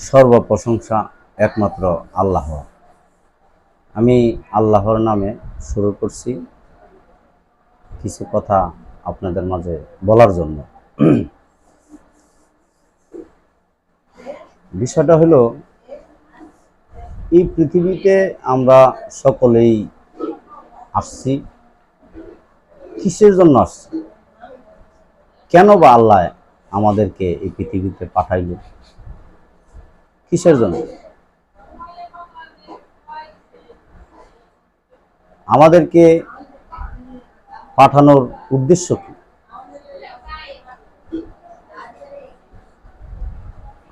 সর্ব প্রশংসা একমাত্র আল্লাহ। আমি আল্লাহর নামে শুরু করছি কিছু কথা আপনাদের মাঝে বলার জন্য। বিষয়টা হলো, এই পৃথিবীতে আমরা সকলেই আসছি। কিসের জন্য আসছি? কেন বা আল্লাহ আমাদেরকে এই পৃথিবীতে পাঠাইল? কিসের জন্য? আমাদেরকে পাঠানোর উদ্দেশ্য কি?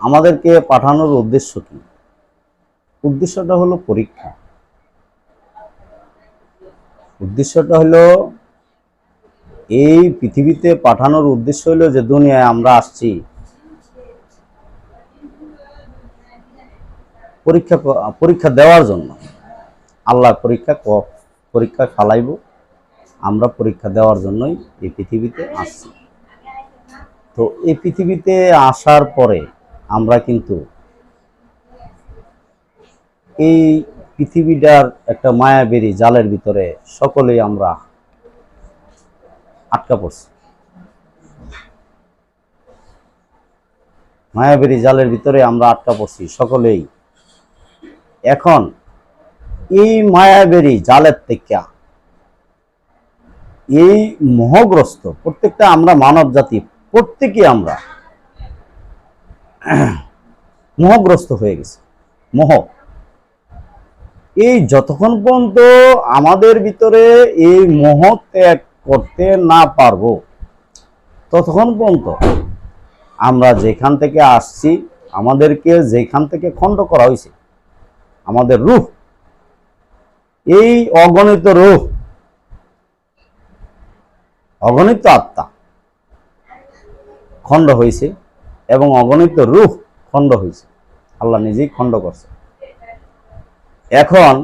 আমাদেরকে পাঠানোর উদ্দেশ্য কি? উদ্দেশ্যটা হলো পরীক্ষা। উদ্দেশ্যটা হলো, এই পৃথিবীতে পাঠানোর উদ্দেশ্য হলো যে দুনিয়ায় আমরা আসছি পরীক্ষা দেওয়ার জন্য। আল্লাহ পরীক্ষা ফালাইব, আমরা পরীক্ষা দেওয়ার জন্যই এই পৃথিবীতে আসছি। তো এই পৃথিবীতে আসার পরে আমরা কিন্তু এই পৃথিবীটার একটা মায়াবেরী জালের ভিতরে সকলেই আমরা আটকা পড়ছি। মায়াবেরী জালের ভিতরে আমরা আটকা পড়ছি সকলেই। এখন এই মায়াবেরী জালের থেকে, এই মোহগ্রস্ত প্রত্যেকটা আমরা মানব জাতি প্রত্যেকেই আমরা মোহগ্রস্ত হয়ে গেছে। মোহ, এই যতক্ষণ পর্যন্ত আমাদের ভিতরে এই মোহ ত্যাগ করতে না পারবো, ততক্ষণ পর্যন্ত আমরা যেখান থেকে আসছি, আমাদেরকে যেখান থেকে খণ্ড করা হয়েছে, আমাদের রূহ, এই অগণিত রূহ, অগণিত আত্মা খণ্ড হয়েছে এবং অগণিত রূহ খণ্ড হয়েছে। আল্লাহ নিজেই খণ্ড করছে। এখন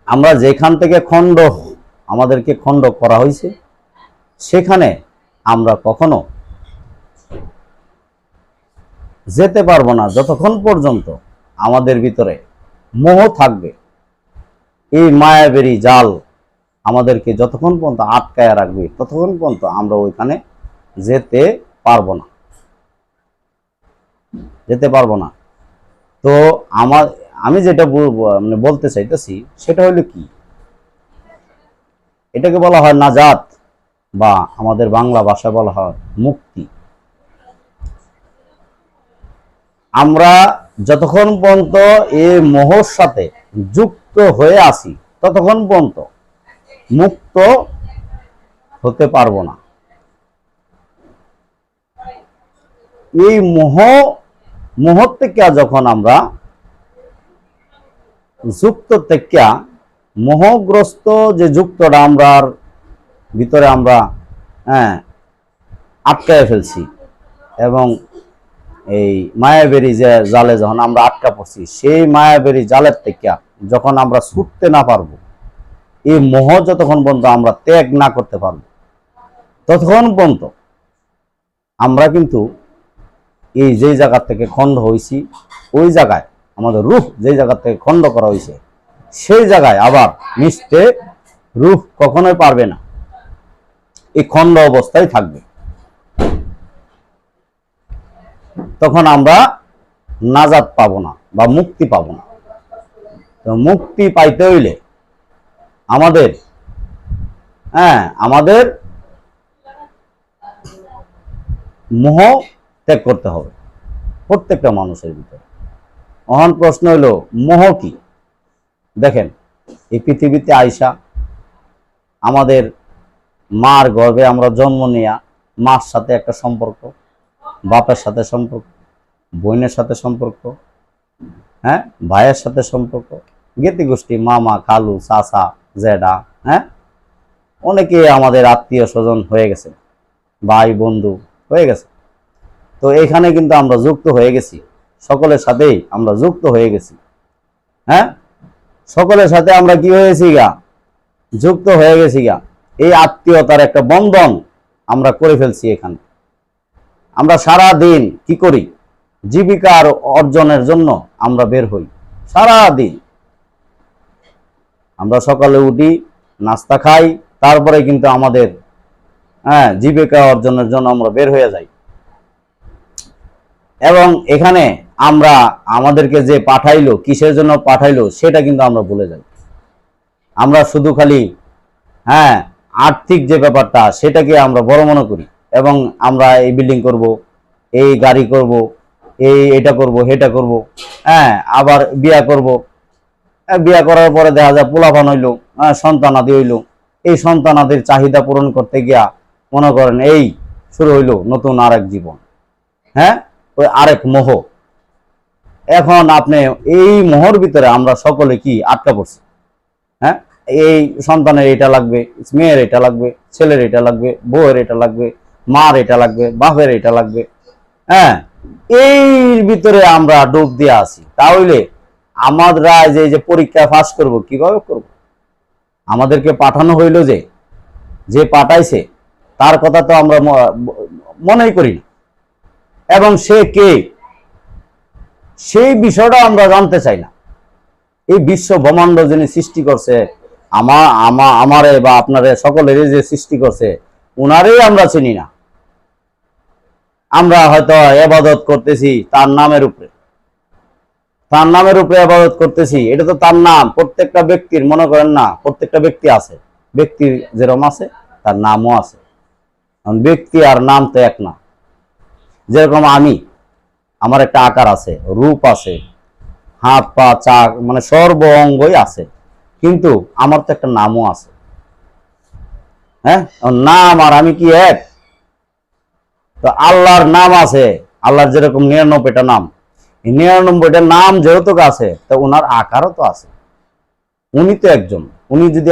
আমরা যেখান থেকে আমাদেরকে খণ্ড করা হয়েছে, সেখানে আমরা কখনো যেতে পারবো না যতক্ষণ পর্যন্ত আমাদের ভিতরে মোহ থাকবে। এই মায়াবেরী জাল আমাদেরকে যতক্ষণ পর্যন্ত আটকায় রাখবে, ততক্ষণ পর্যন্ত আমরা ওইখানে যেতে পারবো না। তো আমি যেটা বলতে চাইতেছি সেটা হলো কি, এটাকে বলা হয় নাজাত, বা আমাদের বাংলা ভাষায় বলা হয় মুক্তি। আমরা যতক্ষণ পর্যন্ত এই মোহর সাথে যুক্ত হয়ে আসি, ততক্ষণ পর্যন্ত মুক্ত হতে পারবো না। এই মোহ থেকে যখন আমরা যুক্ত থেকে, মোহগ্রস্ত যে যুক্তটা আমরা ভিতরে আমরা আটকায় ফেলছি, এবং এই মায়াবেরী যে জালে যখন আমরা আটকা পড়ছি, সেই মায়াবেরী জালের থেকে যখন আমরা ছুটতে না পারবো, এই মোহ যতক্ষণ পর্যন্ত আমরা ত্যাগ না করতে পারবো, ততক্ষণ পর্যন্ত আমরা কিন্তু এই যে জায়গা থেকে খণ্ড হয়েছি, ওই জায়গায় আমাদের রূহ যে জায়গা থেকে খণ্ড করা হয়েছে, সেই জায়গায় আবার মিশতে রূহ কখনোই পারবে না, এই খণ্ড অবস্থায় থাকবে। তখন আমরা নাজাত পাবো না বা মুক্তি পাবো না। তো মুক্তি পাইতে হইলে আমাদের মোহ ত্যাগ করতে হবে প্রত্যেকটা মানুষের ভিতরে। মহান প্রশ্ন হলো, মোহ কি? দেখেন, এই পৃথিবীতে আইসা আমাদের মার গর্ভে আমরা জন্ম নেয়া, মার সাথে একটা সম্পর্ক, বাপের সাথে সম্পর্ক, বোনের সাথে সম্পর্ক, ভাইয়ের সাথে সম্পর্ক, জ্ঞাতি গোষ্ঠী, মামা, খালু, চাচা, জেডা, অনেকে আমাদের আত্মীয় স্বজন হয়ে গেছে, ভাই বন্ধু হয়ে গেছে। তো এখানে কিন্তু আমরা যুক্ত হয়ে গেছি, সকলের সাথেই আমরা যুক্ত হয়ে গেছি। সকলের সাথে আমরা কি হয়েছি যুক্ত হয়ে গেছি এই আত্মীয়তার একটা বন্ধন আমরা করে ফেলছি। এখানে আমরা সারা দিন কি করি? জীবিকার অর্জনের জন্য আমরা বের হই। সারা দিন আমরা সকালে উঠি, নাস্তা খাই, তারপরে কিন্তু আমাদের জীবিকা অর্জনের জন্য আমরা বের হয়ে যাই। এবং এখানে আমরা আমাদেরকে যে পাঠাইলো, কিসের জন্য পাঠাইলো সেটা কিন্তু আমরা ভুলে যাই। আমরা শুধু খালি আর্থিক যে ব্যাপারটা সেটাকে আমরা বড় মনে করি, এবং আমরা এই বিল্ডিং করব, এই গাড়ি করব, এটা করব, সেটা করব, আবার বিয়া করব। বিয়া করার পরে দেখা যায় পোলাপান হইলো, সন্তানাদি হইলো। এই সন্তানাদির চাহিদা পূরণ করতে গিয়া মনে করেন এই শুরু হইলো নতুন আরেক জীবন, ওই আরেক মোহ। এখন আপনি এই মোহর ভিতরে আমরা সকলে কি আটকা পড়ছি? এই সন্তানের এটা লাগবে, মেয়ের এটা লাগবে, ছেলের এটা লাগবে, বউয়ের এটা লাগবে, মার এটা লাগবে, বাপের এটা লাগবে। এই ভিতরে আমরা ডুব দিয়ে আছি। তাহলে আমরা যে পরীক্ষা পাস করব কিভাবে করব? আমাদেরকে পাঠানো হইল, যে পাঠাইছে তার কথা তো আমরা মনেই করি না, এবং সে কে সেই বিষয়টা আমরা জানতে চাই না। এই বিশ্ব ব্রহ্মাণ্ড যিনি সৃষ্টি করছে, আমারে বা আপনারে সকলেরই যে সৃষ্টি করছে, উনারই আমরা চিনি না। আমরা হয়তো ইবাদত করতেছি তার নামের উপরে, ইবাদত করতেছি, এটা তো তার নাম। প্রত্যেকটা ব্যক্তির, মনে করেন না, প্রত্যেকটা ব্যক্তি আছে, ব্যক্তির যেরকম আছে তার নামও আছে। ব্যক্তি আর নাম তো এক না। যেরকম আমার একটা আকার আছে, রূপ আছে, হাত পা চাক মানে সর্ব অঙ্গই আছে, কিন্তু আমার তো একটা নামও আছে। নাম আর আমি কি এক? তো আল্লাহর নাম আছে, আল্লাহর যেরকম 99টা নাম, 99টা নাম যেহেতু আছে, তো ওনার আকারও তো আছে। উনি তো একজন। উনি যদি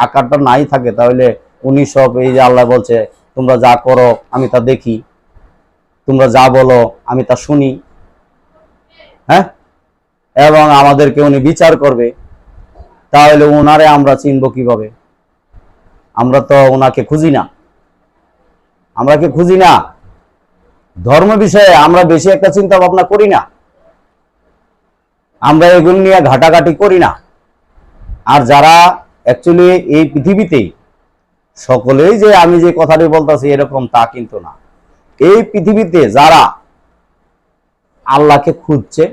আকারটা নাই থাকে, তাহলে উনি সব, এই যে আল্লাহ বলছে তোমরা যা করো আমি তা দেখি, তোমরা যা বলো আমি তা শুনি, এবং আমাদেরকে উনি বিচার করবে। তাহলে ওনারে আমরা চিনব কিভাবে? আমরা তো ওনাকে খুঁজি না। আমরা কি খুঁজি না? ধর্ম বিষয়ে আমরা বেশি একটা চিন্তা ভাবনা করি না, আমরা এগুলো নিয়ে ঘাটাঘাটি করি না। আর যারা অ্যাকচুয়ালি এই পৃথিবীতেই সকলেই যে আমি যে কথাটি বলতেছি এরকম তা কিন্তু না। এই পৃথিবীতে যারা আল্লাহকে খুঁজছে,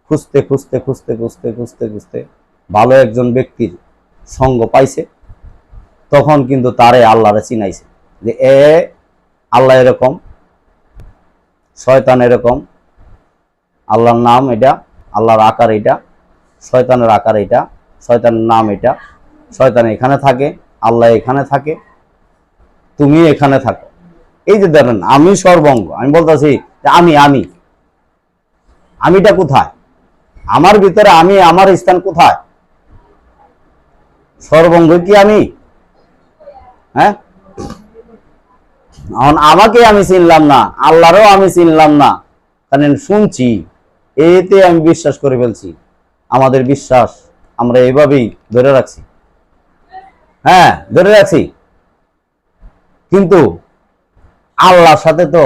খুঁজতে খুঁজতে খুঁজতে খুঁজতে খুঁজতে খুঁজতে ভালো একজন ব্যক্তির সঙ্গ পাইছে, তখন কিন্তু তারে আল্লাহরে চিনাইছে যে আল্লাহ এরকম, শয়তান এরকম, আল্লাহর নাম এটা, আল্লাহর আকার এটা, শয়তানের আকার এটা, শয়তানের নাম এটা, শয়তান এখানে থাকে, আল্লাহ এখানে থাকে, তুমি এখানে থাকো। এই যে দেখেন আমি সর্বঙ্গ, আমি বলতেছি যে আমিটা কোথায়? আমার ভিতরে আমার স্থান কোথায়? সর্বঙ্গ কি আমি? আমাকে আমি চিনলাম না, আল্লাহরও আমি চিনলাম না, কারণ শুনছি, এতে আমি বিশ্বাস করে ফেলছি। আমাদের বিশ্বাস আমরা এইভাবেই ধরে রাখছি, ধরে রাখছি। কিন্তু আল্লাহর সাথে তো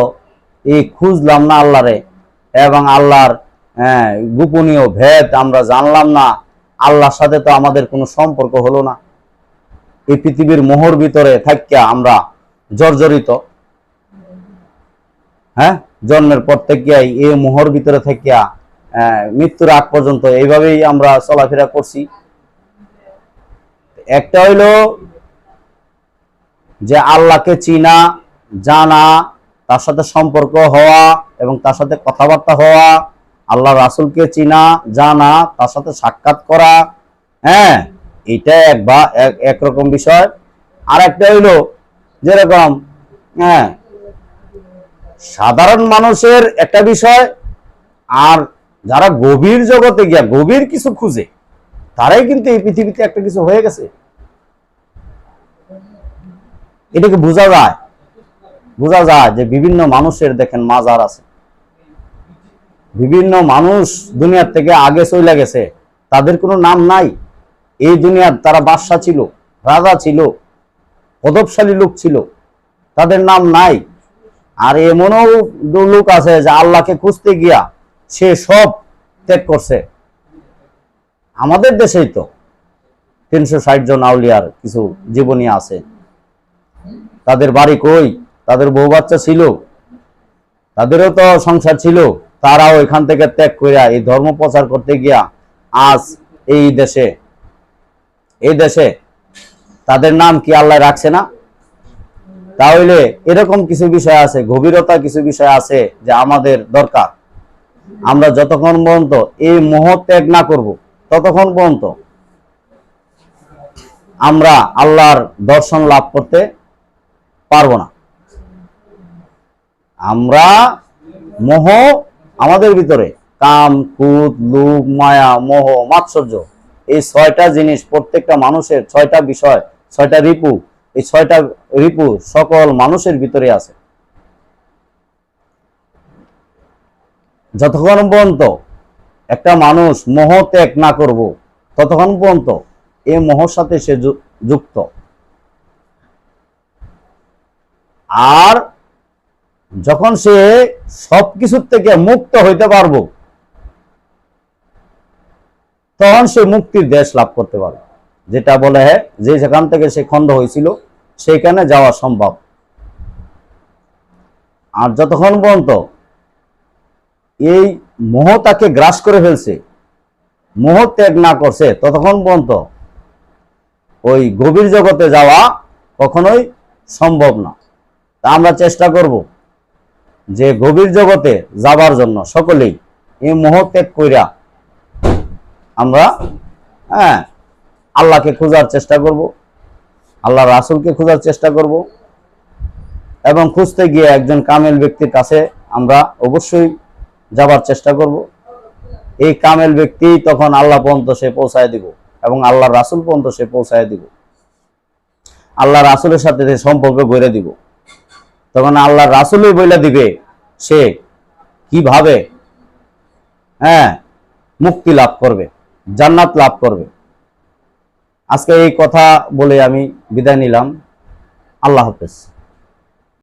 এই খুঁজলাম না আল্লাহরে, এবং আল্লাহর গোপনীয় ভেদ আমরা জানলাম না। আল্লাহর সাথে তো আমাদের কোনো সম্পর্ক হলো না। এই পৃথিবীর মোহর ভিতরে থাকিয়া আমরা জর্জরিত, জন্মের পর থেকে এই মোহর ভিতরে থাকিয়া মৃত্যুর আগ পর্যন্ত এইভাবেই আমরা চলাফেরা করছি। একটা হইল যে আল্লাহকে চিনা, জানা, তার সাথে সম্পর্ক হওয়া এবং তার সাথে কথাবার্তা হওয়া, আল্লাহ রাসূলকে চিনা, জানা, তার সাথে সাক্ষাৎ করা, এটা একরকম বিষয়। আর একটা হইল যেরকম সাধারণ মানুষের একটা বিষয়, আর যারা গভীর জগতে গিয়া গভীর কিছু খুঁজে, তারাই কিন্তু এই পৃথিবীতে একটা কিছু হয়ে গেছে। এটাকে বোঝা যায় যে বিভিন্ন মানুষের দেখেন মাজার আছে, বিভিন্ন মানুষ দুনিয়ার থেকে আগে চলে গেছে, তাদের কোনো নাম নাই। এই দুনিয়ার তারা বাদশা ছিল, রাজা ছিল, প্রতাপশালী লোক ছিল, তাদের নাম নাই। আর এমনও লোক আছে যে আল্লাহকে খুঁজতে গিয়া সে সব ত্যাগ করছে। আমাদের দেশেই তো 360 জন আউলিয়ার কিছু জীবনী আছে। তাদের বাড়ি কই, তাদের বউ বাচ্চা ছিল, তাদেরও তো সংসার ছিল, তারাও এখান থেকে ত্যাগ করিয়া এই ধর্ম প্রচার করতে গিয়া আজ এই দেশে তাদের নাম কি আল্লাহ রাখছে না? তাহলে এরকম কিছু বিষয় আছে, গভীরতা কিছু বিষয় আছে যে আমাদের দরকার। আমরা যতক্ষণ পর্যন্ত এই মোহ ত্যাগ না করব ততক্ষণ পর্যন্ত আমরা আল্লাহর দর্শন লাভ করতে পারবো না। আমরা মোহ আমাদের ভিতরে কাম, ক্রোধ, লোভ, মায়া, মোহ, মাৎসর্য, এই 6টা জিনিস প্রত্যেকটা মানুষের, 6টা বিষয়, 6টা রিপু, এই 6টা রিপু সকল মানুষের ভিতরে আছে। যতক্ষণ পর্যন্ত একটা মানুষ মোহ ত্যাগ না করব ততক্ষণ পর্যন্ত এই মোহর সাথে সে যুক্ত। আর যখন সে সবকিছুর থেকে মুক্ত হইতে পারবো তখন সে মুক্তির দেশ লাভ করতে পারবে। যেটা বলে যে যেখান থেকে সে খণ্ড হয়েছিল সেখানে যাওয়া সম্ভব। আর যতক্ষণ পর্যন্ত এই মোহ তাকে গ্রাস করে ফেলছে, মোহ ত্যাগ না করছে, ততক্ষণ পর্যন্ত ওই গভীর জগতে যাওয়া কখনোই সম্ভব না। তা আমরা চেষ্টা করব যে গভীর জগতে যাবার জন্য সকলেই এই মোহ ত্যাগ কইরা আমরা আল্লাহকে খোঁজার চেষ্টা করব, আল্লাহ রাসূলকে খোঁজার চেষ্টা করব, এবং খুঁজতে গিয়ে একজন কামেল ব্যক্তির কাছে আমরা অবশ্যই যাবার চেষ্টা করব। এই কামেল ব্যক্তি তখন আল্লাহ পর্যন্ত সে পৌঁছায় দিব এবং আল্লাহ রাসূল পর্যন্ত সে পৌঁছায় দিব, আল্লাহ রাসূলের সাথে সম্পর্ক গড়ে দিব। তখন আল্লাহ রাসূলই বলে দিবে সে কিভাবে মুক্তি লাভ করবে, জান্নাত লাভ করবে। আজকে এই কথা বলে আমি বিদায় নিলাম। আল্লাহ হাফেজ।